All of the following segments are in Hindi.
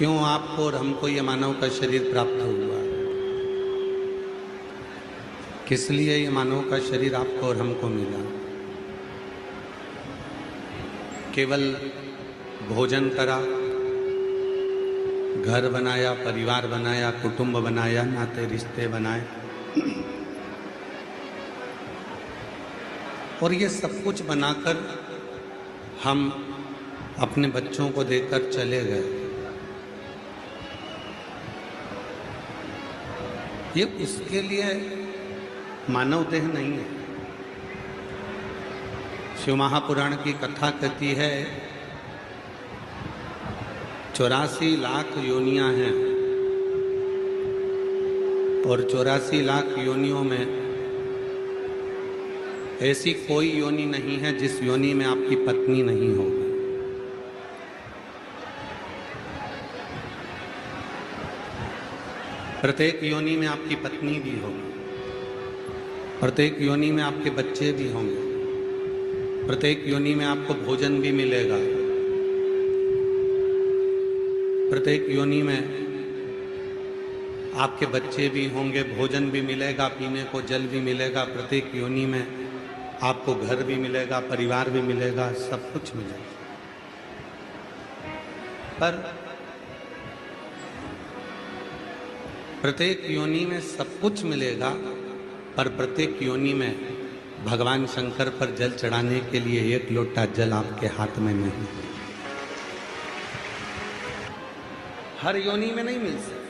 क्यों आपको और हमको ये मानव का शरीर प्राप्त हुआ? किस लिए ये मानव का शरीर आपको और हमको मिला? केवल भोजन करा, घर बनाया, परिवार बनाया, कुटुंब बनाया, नाते रिश्ते बनाए और ये सब कुछ बनाकर हम अपने बच्चों को देकर चले गए। ये उसके लिए मानव देह नहीं है। शिव महापुराण की कथा कहती है 84 लाख योनियां हैं और 84 लाख योनियों में ऐसी कोई योनि नहीं है जिस योनि में आपकी पत्नी नहीं होगी। प्रत्येक योनि में आपकी पत्नी भी होगी, प्रत्येक योनि में आपके बच्चे भी होंगे, प्रत्येक योनि में आपको भोजन भी मिलेगा, प्रत्येक योनि में आपके बच्चे भी होंगे, भोजन भी मिलेगा, पीने को जल भी मिलेगा, प्रत्येक योनि में आपको घर भी मिलेगा, परिवार भी मिलेगा, सब कुछ मिलेगा। पर प्रत्येक योनि में सब कुछ मिलेगा, पर प्रत्येक योनि में भगवान शंकर पर जल चढ़ाने के लिए एक लोटा जल आपके हाथ में नहीं। हर योनि में नहीं मिल सकता,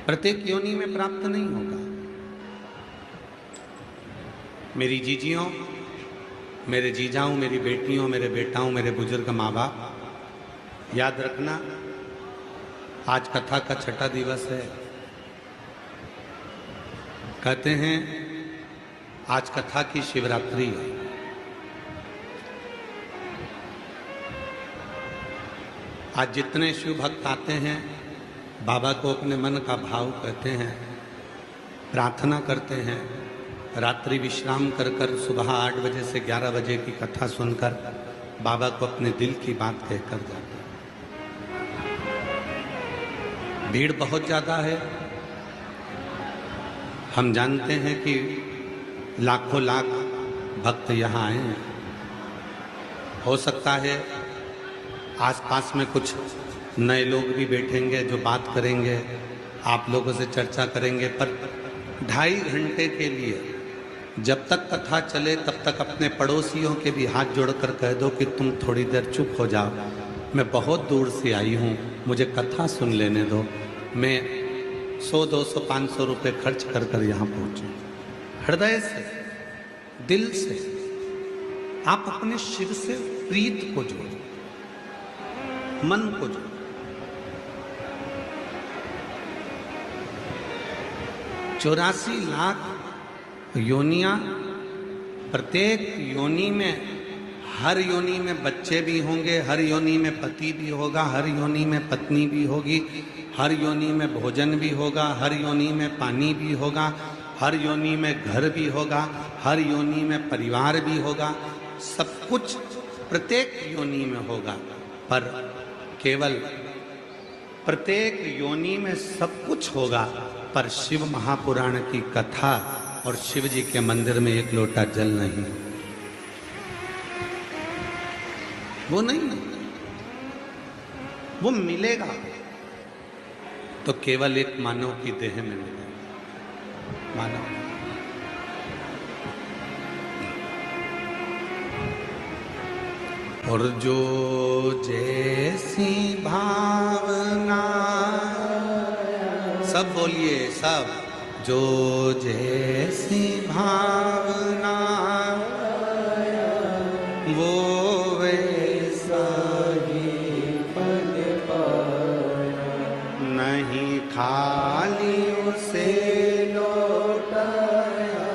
प्रत्येक योनि में प्राप्त नहीं होगा। मेरी जीजियों, मेरे जीजाओं, मेरी बेटियों, मेरे बेटाओं, मेरे बुजुर्ग माँ बाप, याद रखना आज कथा का छठा दिवस है। कहते हैं आज कथा की शिवरात्रि है। आज जितने शिव भक्त आते हैं बाबा को अपने मन का भाव कहते हैं, प्रार्थना करते हैं, रात्रि विश्राम कर कर सुबह 8 बजे से 11 बजे की कथा सुनकर बाबा को अपने दिल की बात कहकर जाते हैं। भीड़ बहुत ज़्यादा है। हम जानते हैं कि लाखों लाख भक्त यहाँ आए हैं। हो सकता है आसपास में कुछ नए लोग भी बैठेंगे जो बात करेंगे, आप लोगों से चर्चा करेंगे, पर 2.5 घंटे के लिए जब तक कथा चले तब तक अपने पड़ोसियों के भी हाथ जोड़कर कह दो कि तुम थोड़ी देर चुप हो जाओ, मैं बहुत दूर से आई हूँ, मुझे कथा सुन लेने दो। मैं 100, 200, 500 रुपये खर्च कर कर यहाँ पहुँचूँ। हृदय से, दिल से आप अपने शिव से प्रीत को जोड़ो, मन को जोड़ो। चौरासी लाख योनियां, प्रत्येक योनि में, हर योनि में बच्चे भी होंगे, हर योनि में पति भी होगा, हर योनि में पत्नी भी होगी, हर योनि में भोजन भी होगा, हर योनि में पानी भी होगा, हर योनि में घर भी होगा, हर योनि में परिवार भी होगा, सब कुछ प्रत्येक योनि में होगा। पर केवल प्रत्येक योनि में सब कुछ होगा, पर शिव महापुराण की कथा और शिव जी के मंदिर में एक लोटा जल नहीं, वो नहीं, वो मिलेगा तो केवल एक मानव की देह में मिलेगा। मानव और जो जैसी भावना, सब बोलिए सब, जो जैसी भावना वो वैसा ही पद पाया, नहीं खाली उसे लौटाया,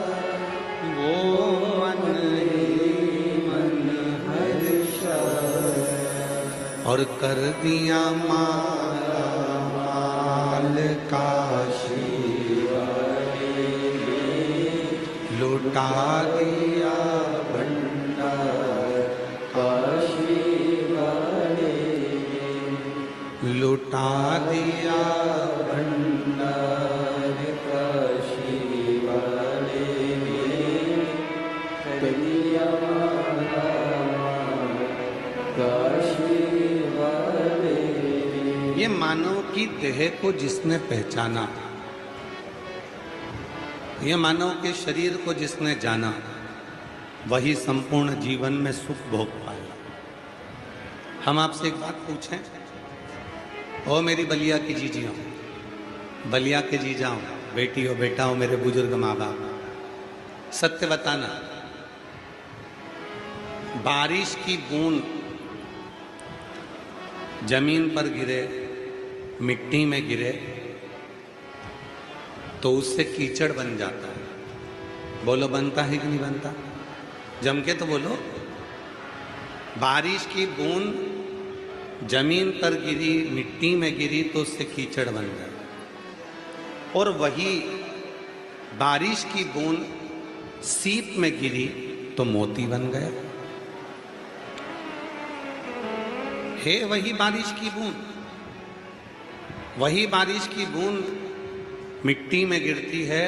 वो मन ही मन हर्षाया, और कर दिया माला माल काशी, लुटा दिया भंडार काशी वाले। लौटा दिया भंडार काशी वाले ने कलिया काशी वाले। ये मानव की देह को जिसने पहचाना, ये मानव के शरीर को जिसने जाना, वही संपूर्ण जीवन में सुख भोग पाएगा। हम आपसे एक बात पूछें, ओ मेरी बलिया की जीजियों, बलिया के जीजाओं, बेटी हो बेटा हो, मेरे बुजुर्ग माँ बाप, सत्य बताना, बारिश की बूंद जमीन पर गिरे, मिट्टी में गिरे तो उससे कीचड़ बन जाता है। बोलो बनता है कि नहीं बनता? जम के तो बोलो। बारिश की बूंद जमीन पर गिरी, मिट्टी में गिरी तो उससे कीचड़ बन गया, और वही बारिश की बूंद सीप में गिरी तो मोती बन गया। है वही बारिश की बूंद, वही बारिश की बूंद मिट्टी में गिरती है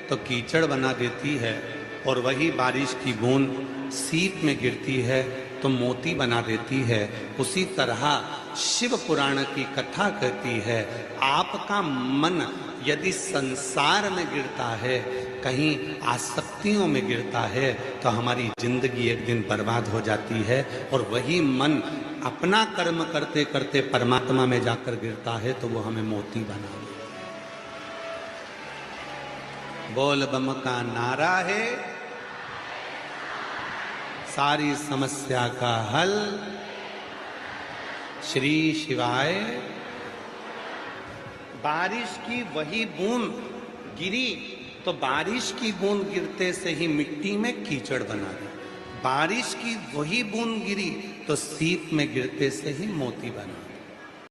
तो कीचड़ बना देती है, और वही बारिश की बूंद सीप में गिरती है तो मोती बना देती है। उसी तरह शिव पुराण की कथा कहती है, आपका मन यदि संसार में गिरता है, कहीं आसक्तियों में गिरता है, तो हमारी जिंदगी एक दिन बर्बाद हो जाती है। और वही मन अपना कर्म करते करते परमात्मा में जाकर गिरता है तो वो हमें मोती बना देता है। बोल बम का नारा है सारी समस्या का हल, श्री शिवाय। बारिश की वही बूंद गिरी तो बारिश की बूंद गिरते से ही मिट्टी में कीचड़ बना दी, बारिश की वही बूंद गिरी तो सीप में गिरते से ही मोती बना।